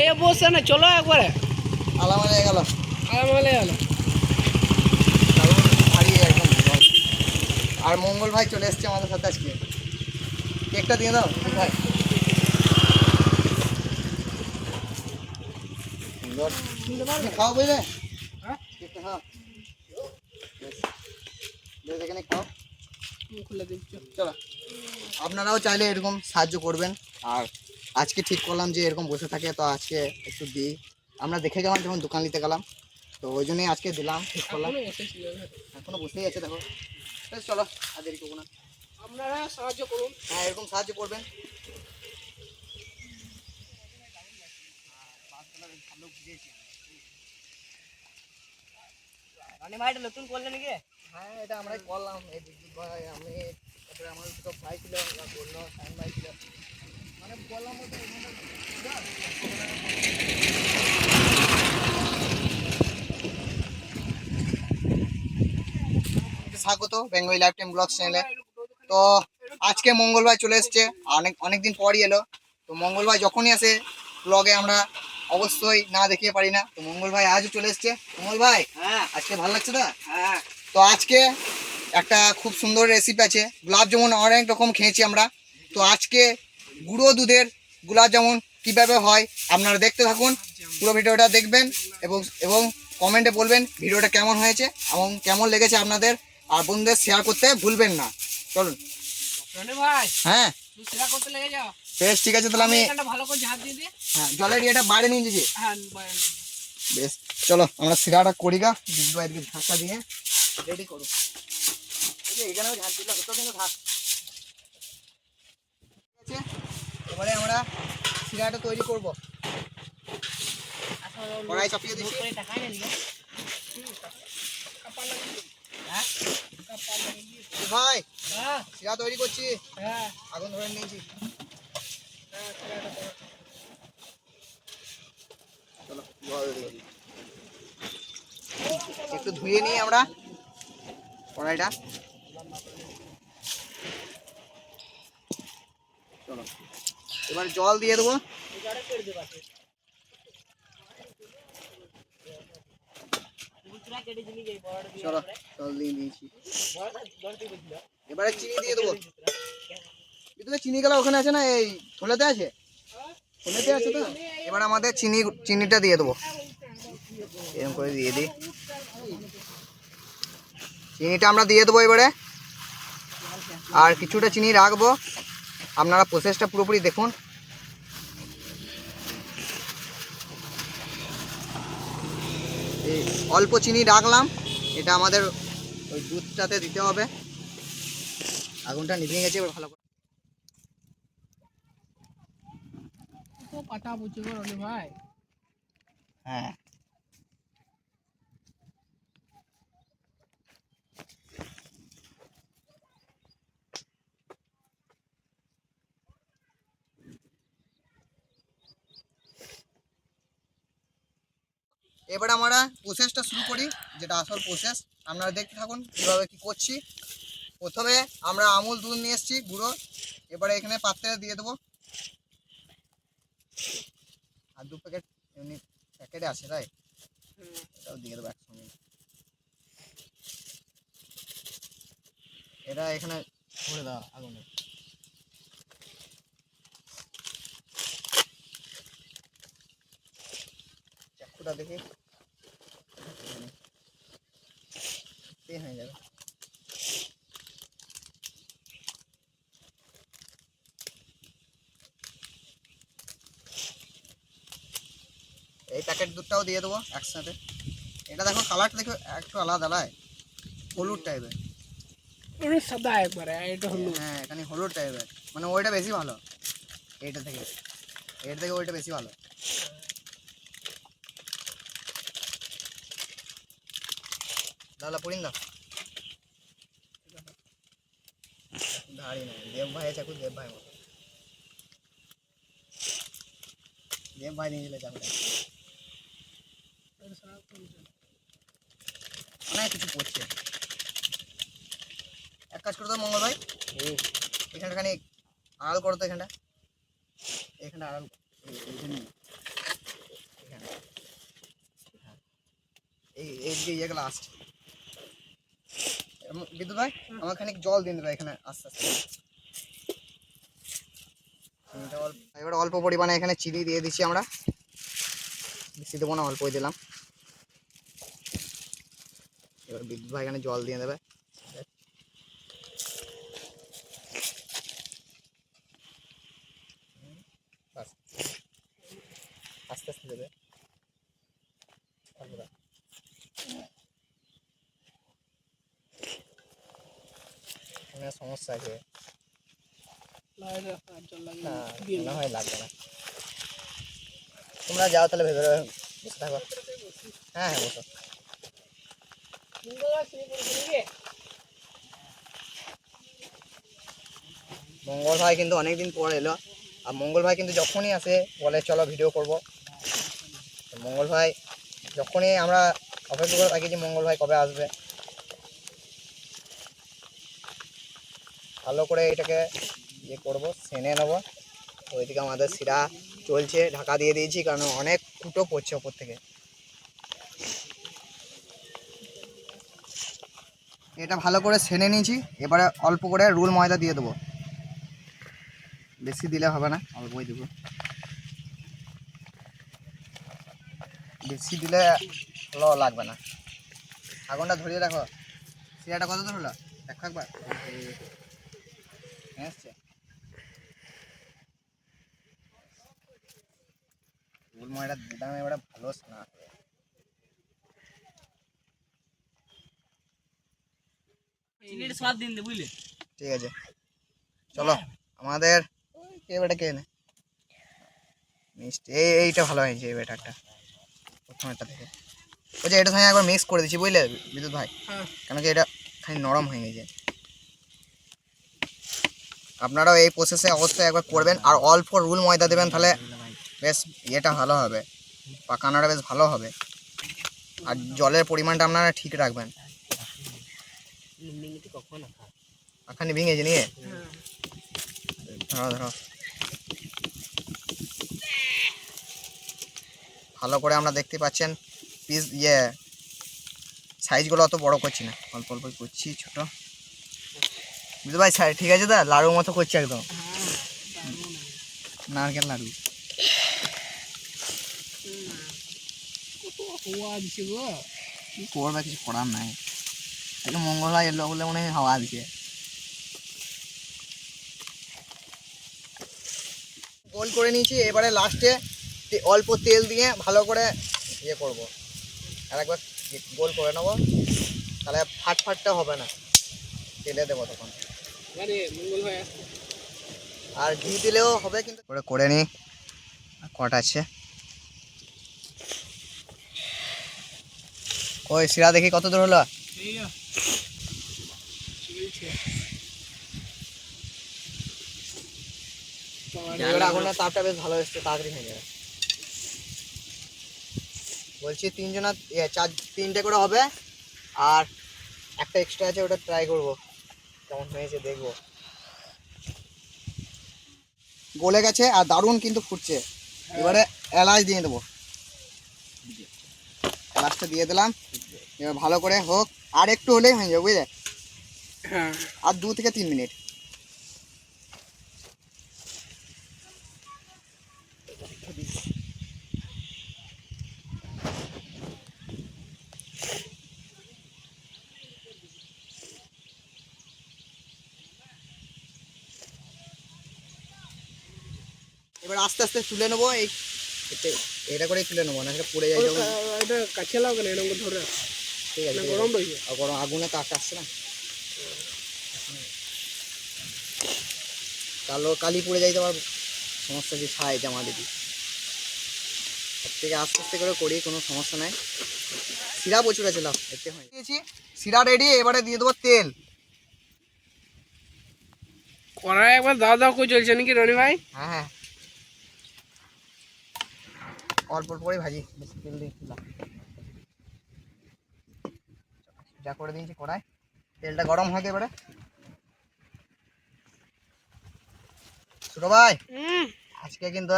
এই বসে না, চলো একবারে আলামালে গেল আরামলে গেল। হারিয়ে একদম। আর মঙ্গল ভাই চলে এসছে আমাদের সাথে আজকে। কেকটা দিয়ে দাও ভাই। সুন্দর খাও বুঝলে। হ্যাঁ কেকটা খাও, এখানে খাও। খুলে দিচ্ছ। চলো, আপনারাও চাইলে এরকম সাহায্য করবেন। আর আজকে ঠিক করলাম যে এরকম বসে থাকে, তো আজকে একটু দিই। আমরা দেখে গেলাম যখন দোকান নিতে গেলাম, তো ওই জন্যই আজকে দিলাম, ঠিক করলাম। এখনো বসেই আছে দেখো। চলো আর দেরি করবো না, আপনারা সাহায্য করুন। হ্যাঁ এরকম সাহায্য করবেন। রানী ভাই নতুন করলেন নাকি? হ্যাঁ এটা আমরাই করলাম। এই বিদ্যুৎ ভাই, আমি, তারপরে আমার দুটো ভাই ছিল, বললো সাইন ভাই ছিল, মানে বললাম ওদের স্বাগত বেঙ্গলি লাইফ টাইম ব্লগ চ্যানেলে। তো আজকে মঙ্গল ভাই চলে এসছে, অনেকদিন পরই এলো। তো মঙ্গল ভাই যখনই আসে ব্লগে আমরা অবশ্যই না দেখিয়ে পারি না। তো মঙ্গল ভাই আজও চলে এসছে। মঙ্গল ভাই হ্যাঁ আজকে ভালো লাগছে না? হ্যাঁ। তো আজকে একটা খুব সুন্দর রেসিপি আছে। গোলাপ জামুন অনেক রকম খেয়েছি আমরা, তো আজকে গুঁড়ো দুধের গোলাপ জামুন কীভাবে হয় আপনারা দেখতে থাকুন, পুরো ভিডিওটা দেখবেন এবং এবং কমেন্টে বলবেন ভিডিওটা কেমন হয়েছে এবং কেমন লেগেছে আপনাদের। আর বন্ধুদের শেয়ার করতে ভুলবেন না। চলুন। রানী ভাই হ্যাঁ তুই সেটা করতে লেগে যাও। বেশ ঠিক আছে, তাহলে আমি এখানটা ভালো করে ঝাঁপ দিয়ে দে। হ্যাঁ জলের ইয়েটা বাইরে নিয়ে যাচ্ছি। হ্যাঁ বেশ চলো আমরা সিরাটা করি গা। দিদি ভাইকে ঝাঁকা দিয়ে রেডি করো। এই যে এখানেও ঝাঁক দিলে হতো, কিন্তু থাক। ঠিক আছে, এবারে আমরা সিরাটা তৈরি করব। কড়াই চাপিয়ে দিচ্ছি। ভাই হ্যাঁ সিরা তৈরি করছি, হ্যাঁ আগুন ধরে নিয়েছি। চলো একটু ধুয়ে নিই আমরা কড়াইটা। চলো এবার জল দিয়ে দেবো। চলো জল দিয়ে দিয়েছি, এবারে চিনি দিয়ে দেবো। চিনি গেলা ওখানে আছে না, এই থলেতে আছে, থলেতে আছে তো। এবার আমাদের চিনিটা দিয়ে দেবো, এরকম করে দিয়ে দিই। চিনিটা আমরা দিয়ে দেবো এবারে, আর কিছুটা চিনি রাখবো। আপনারা প্রসেসটা পুরোপুরি দেখুন। এই অল্প চিনি রাখলাম, এটা আমাদের ওই দুধটাতে দিতে হবে। আগুনটা নিভিয়ে গেছে, এবার ভালো করে। পাতা বুঝে গো রানী ভাই। হ্যাঁ এবার আমরা প্রসেসটা শুরু করি, যেটা আসল প্রসেস। আপনারা দেখতে থাকুন কীভাবে কী করছি। প্রথমে আমরা আমুল দুধ নিয়ে এসেছি গুঁড়ো, এবারে এখানে পাত্রে দিয়ে দেবো। আর 2 প্যাকেট এমনি প্যাকেটে আছে, তাই এটাও দিয়ে দেবো একসঙ্গে। এটা এখানে ভরে দাও আগুনে। চাকুটা দেখে হয়ে যাবে। এই প্যাকেট দুধটাও দিয়ে দেবো একসাথে। এটা দেখো কালারটা দেখো একটু আলাদা, হলুদ টাইপের। সাদা একবারে, এটা হলুদ। হ্যাঁ এখানে হলুদ টাইপের, মানে ওইটা বেশি ভালো এইটা থেকে, এর থেকে ওইটা বেশি ভালো। দাদা পড়িন দাও, ধারি না দেব ভাই চাকু, দেব ভাই নিয়ে গেলে চাকুটা। অনেক কিছু পড়ছে। এক কাজ করো তো মঙ্গল ভাই, এখানটা খানি আড়াল করো তো, এখানটা আড়াল, এই যে ইয়েগুলো আসছে। বিদ্যুৎ ভাই আমার খানিক জল দিয়ে দেবে এখানে আস্তে আস্তে। এবার অল্প পরিমাণে এখানে চিনি দিয়ে দিচ্ছি আমরা, বেশি দেবো না, অল্পই দিলাম। এবার বিদ্যুৎ ভাই এখানে জল দিয়ে দেবে। আস্তে আস্তে দেবে, সমস্যা আছে না, হয় লাগবে না। তোমরা যাও তাহলে ভেতরে বসে থাকো। হ্যাঁ হ্যাঁ বসো। মঙ্গল ভাই কিন্তু অনেকদিন পর এলো, আর মঙ্গল ভাই কিন্তু যখনই আসে বলে চলো ভিডিও করব। মঙ্গল ভাই যখনই আমরা অপেক্ষা করে থাকি যে মঙ্গল ভাই কবে আসবে। ভালো করে এটাকে ইয়ে করবো, সেনে নেবো। ওইদিকে আমাদের শিরা চলছে, ঢাকা দিয়ে দিয়েছি কারণ অনেক ফুটো পড়ছে ওপর থেকে। এটা ভালো করে সেনে নিয়েছি, এবারে অল্প করে রুল ময়দা দিয়ে দেবো, বেশি দিলে হবে না, অল্পই দেবো। বেশি দিলে ভালো লাগবে না। আগুনটা ধরিয়ে রাখো। শিরাটা কত দূর হলো দেখো একবার। হ্যাঁ রুল ময়দা দিলাম, এবারে ভালো স্না হবে। ঠিক আছে চলো, আমাদের এবারটা কে নে মিষ্টি, এইটা ভালো হয়েছে। এই ব্যাটারটা প্রথমেরটা থেকে বলছি, এটার সঙ্গে একবার মিক্স করে দিচ্ছি বুঝলে বিদ্যুৎ ভাই, কেন কি এটা খালি নরম হয়ে গেছে। আপনারাও এই প্রসেসে অবশ্যই একবার করবেন, আর অল্প রুল ময়দা দেবেন, তাহলে বেশ ইয়েটা ভালো হবে, পাকানোটা বেশ ভালো হবে। আর জলের পরিমাণটা আপনারা ঠিক রাখবেন। আখানি ভেঙেছে নিয়ে ধরো ধরো ভালো করে। আমরা দেখতে পাচ্ছেন পিস ইয়ে সাইজগুলো অত বড় করছি না, অল্প অল্প করছি ছোট। বুঝতে ভাই ঠিক আছে দা, লাড়ুর মতো করছি একদম, নারকেল লাড়ু। কি করবে, কিছু করার নাই। মঙ্গল ভাই এলো বলে মনে হয় হাওয়া দিচ্ছে। গোল করে নিয়েছি, এবারে লাস্টে অল্প তেল দিয়ে ভালো করে ইয়ে করবো, আর একবার গোল করে নেবো, তাহলে ফাটটা হবে না, তেলে দেবো তখন। আর ঘি দিলেও হবে, কিন্তু করে নিই। কটা আছে ওই শিরা দেখি কত দূর হলো। আগুনের তাপটা বেশ ভালো এসছে, তাড়াতাড়ি হয়ে যাবে। বলছি তিনটে করে হবে, আর একটা এক্সট্রা আছে, ওটা ট্রাই করবো কেমন হয়েছে দেখবো। গলে গেছে আর দারুণ কিন্তু ফুটছে। এবারে এলাচ দিয়ে দেবো, এলাচটা দিয়ে দিলাম। এবার ভালো করে হোক, আর একটু হলেই হয়ে যাবে বুঝলে, আর 2 থেকে 3 মিনিট। এবার আস্তে আস্তে তুলে নেবো, এটা করেই তুলে নেবো, না সেটা পড়ে যায়। এটা কাছে লাগাও কেন, এরকম ধরে ঠিক আছে, গরম রয়েছে, গরম আগুনে তাপটা আসছে না, কালি পড়ে যাইতে আবার সমস্যা কি, ছাই জামা দিবি। সব থেকে আস্তে আস্তে করে করি, কোনো সমস্যা নাই। শিরা প্রচুর আছে, লাভ দেখতে হয়। দিয়েছি শিরা রেডি, এবারে দিয়ে দেবো তেল। কড়াই একবার দাও দাও করে চলছে নাকি রনি ভাই? হ্যাঁ হ্যাঁ, অল্প অল্প করে ভাজি, বেশি তেল দিয়ে যা করে দিয়েছি কড়াই, তেলটা গরম হয় এবারে। ছোট ভাই আজকে কিন্তু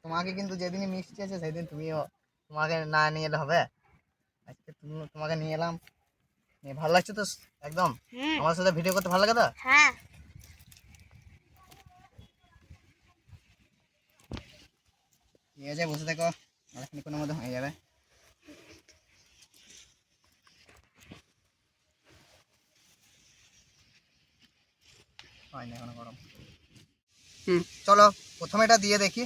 তোমাকে কিন্তু যেদিনই মিষ্টি আছে সেদিন তোমাকে না নিয়ে এলে হবে। আজকে তোমাকে নিয়ে এলাম, ভালো লাগছে তো একদম? আমার সাথে ভিডিও করতে ভালো লাগে তো? হ্যাঁ। ঠিক আছে, বসে দেখো, অনেকক্ষণের মধ্যে হয়ে যাবে। হয় না এখনো গরম। চলো প্রথমে এটা দিয়ে দেখি।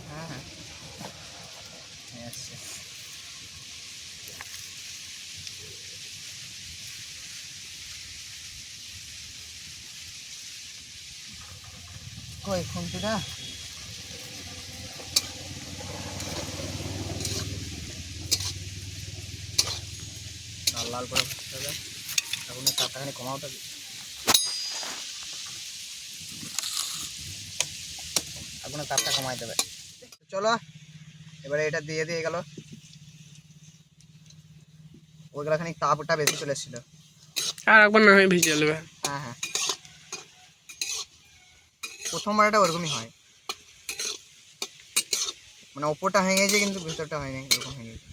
হ্যাঁ হ্যাঁ আচ্ছা, কই খুন্তিটা? লাল লাল করে ভাজতে হবে। এখন তাপটাখানি কমাও তো, এখন তাপটা কমাই দেবে। চলো এবারে এটা দিয়ে দিয়ে গেল, ওইগুলো খানিক তাপটা বেশি চলে এসেছিল। আর একবার না হয় ভিজে নেবে। হ্যাঁ হ্যাঁ, প্রথমবার এটা ওরকমই হয়, মানে ওপরটা হয়ে গেছে কিন্তু ভেতরটা হয়নি, এরকম হয়ে গেছে।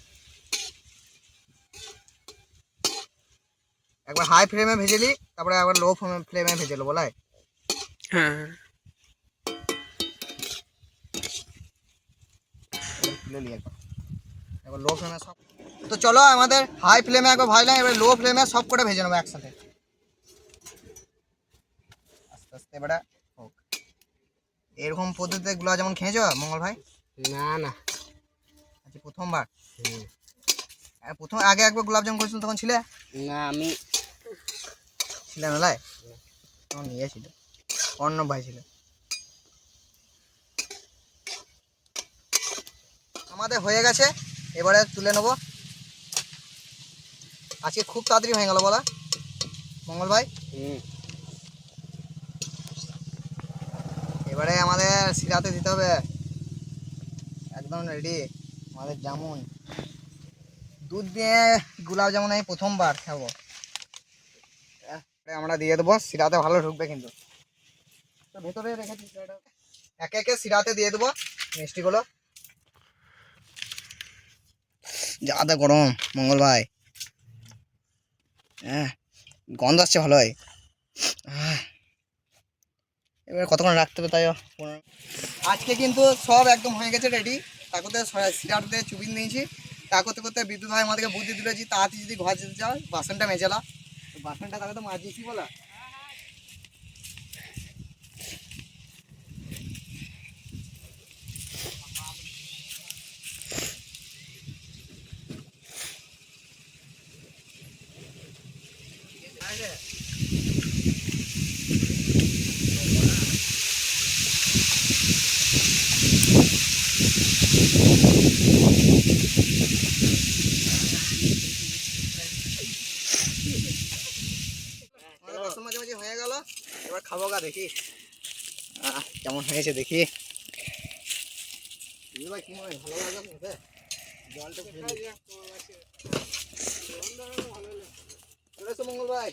একবার হাই ফ্লেমে ভেজেলি, তারপরে একবার লো ফ্লেমে ভেজেলো বলাই। হ্যাঁ হ্যাঁ, তুলে নিয়ে একবার লো ফ্লেমে সব। তো চলো আমাদের হাই ফ্লেমে একবার ভাজলাম, এবার লো ফ্লেমে সব করে ভেজে নেবো একসাথে আস্তে আস্তে। এবারে হোক এরকম পদ্ধতিতে গুলা যেমন খেয়েছো মঙ্গল ভাই? না না, আচ্ছা প্রথমবার? প্রথম আগে একবার গোলাপ জামুন করেছিল তখন ছিলে না আমি ছিলে মেলায়? তখন নিয়েছিল অন্য ভাই ছিল। আমাদের হয়ে গেছে, এবারে তুলে নেবো। আজকে খুব তাড়াতাড়ি হয়ে গেল বলা মঙ্গল ভাই। এবারে আমাদের শিরাতে দিতে হবে, একদম রেডি আমাদের জামুন। দুধ দিয়ে গোলাপ জামুন আমি প্রথমবার খাবো। আমরা দিয়ে দেবো, শিরাতে ভালো ঢুকবে কিন্তু। তো ভেতরে রেখেছি, একে একে শিরাতে দিয়ে দেবো মিষ্টিগুলো। যাদা গরম মঙ্গল ভাই, হ্যাঁ গন্ধ আসছে ভালোই। এবার কতক্ষণ রাখতে হবে তাই? আজকে কিন্তু সব একদম হয়ে গেছে রেডি। তা করতে সিরাতে চুবিন দিয়েছি, তা করতে করতে বিদ্যুৎ ভাই আমাদেরকে বুদ্ধি দিলেছি তাড়াতাড়ি যদি ঘর যেতে চাও বাসনটা মেজেলা। বাসনটা তাহলে তো মাজিয়েছি বলা। বাসন মাঝামাঝি হয়ে গেল, এবার খাবো গা দেখি কেমন হয়েছে দেখি। ভাই কি মনে হয় ভালো লাগে? জলটা মঙ্গল ভাই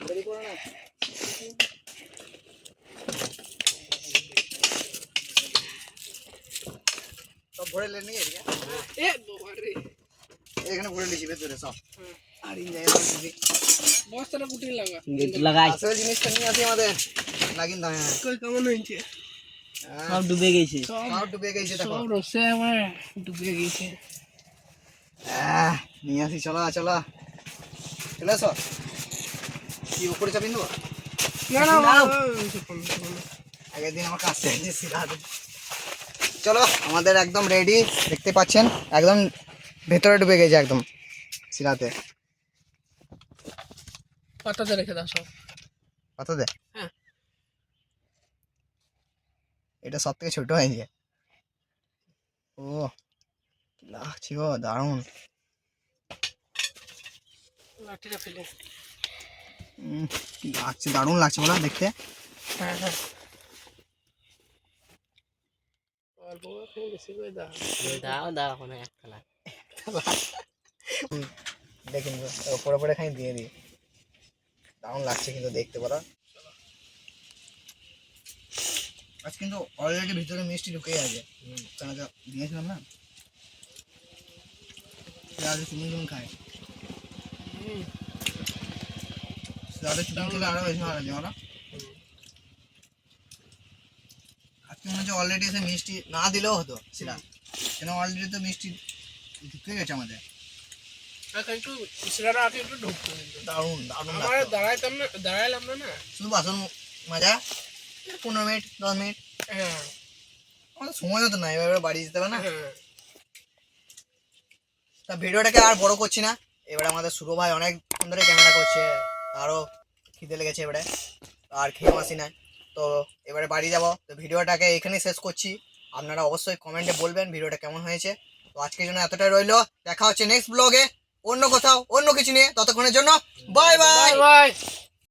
দেরি করো না। সব ভরে নিয়ে এখানে ভরে লিখি ভেতরে সব। আর বস্তাটা কুটি লাগা আসলে জিনিসটা নিয়ে আসি আমাদের লাগিন দাও। কই কেমন হয়েছে? সব ডুবে গেছে, সব ডুবে গেছে দেখো, সব রসে আমার ডুবে গেছে। নিয়ে আসি, চলো চলো চলে আসো। কি উপরে চাপিয়ে দেবো? না না, আগের দিন আমাকে আসতে হয়েছে সিরাতে। চলো আমাদের একদম রেডি, দেখতে পাচ্ছেন একদম ভেতরে ডুবে গেছে একদম সিরাতে। পাতাতে রেখে দাও সব। কত দে? হ্যাঁ, এটা সব থেকে ছোট হয়েছে। ও কি লাগছে গো, দারুণ লাঠিটা ফেলে। কি লাগছে, দারুণ লাগছে বলো দেখতে। হ্যাঁ হ্যাঁ, অল্প বেশি করে দাও। দাও দাও এখন একটা দেখুন পরে পরে খাই দিয়ে দিই, দারুণ লাগছে কিন্তু দেখতে পারা। আজ কিন্তু অলরেডি ভিতরে মিষ্টি ঢুকেই আছে, চানাটা দিয়েছিলাম না, আজকে চুমুন চুমুন খায়, চুমুন খেলে আরো বেশি ভালো লাগে। আজকে মনে হচ্ছে অলরেডি এসে মিষ্টি না দিলেও হতো সেটা, কেন অলরেডি তো মিষ্টি ঢুকে গেছে আমাদের। একটু শিরাটা আগে একটু ঢুকতো, দারুণ দারুণ আমার দাঁড়াইলাম না। শুধু বাসন মাজা 15 মিনিট 10 মিনিট, হ্যাঁ আমাদের সময় হতো না, এবার বাড়ি যেতে হবে না। হ্যাঁ তা ভিডিওটাকে আর বড় করছি না, এবারে আমাদের শুরু ভাই অনেক ধরে ক্যামেরা করছে, আরও খিদে লেগেছে এবারে, আর খেয়েও আসি না। তো এবারে বাড়ি যাব, তো ভিডিওটাকে এখানেই শেষ করছি। আপনারা অবশ্যই কমেন্টে বলবেন ভিডিওটা কেমন হয়েছে। তো আজকের জন্য এতটাই রইলো, দেখা হচ্ছে নেক্সট ব্লগে অন্য কোথাও অন্য কিছু নিয়ে। ততক্ষণের জন্য বাই বাই। বাই।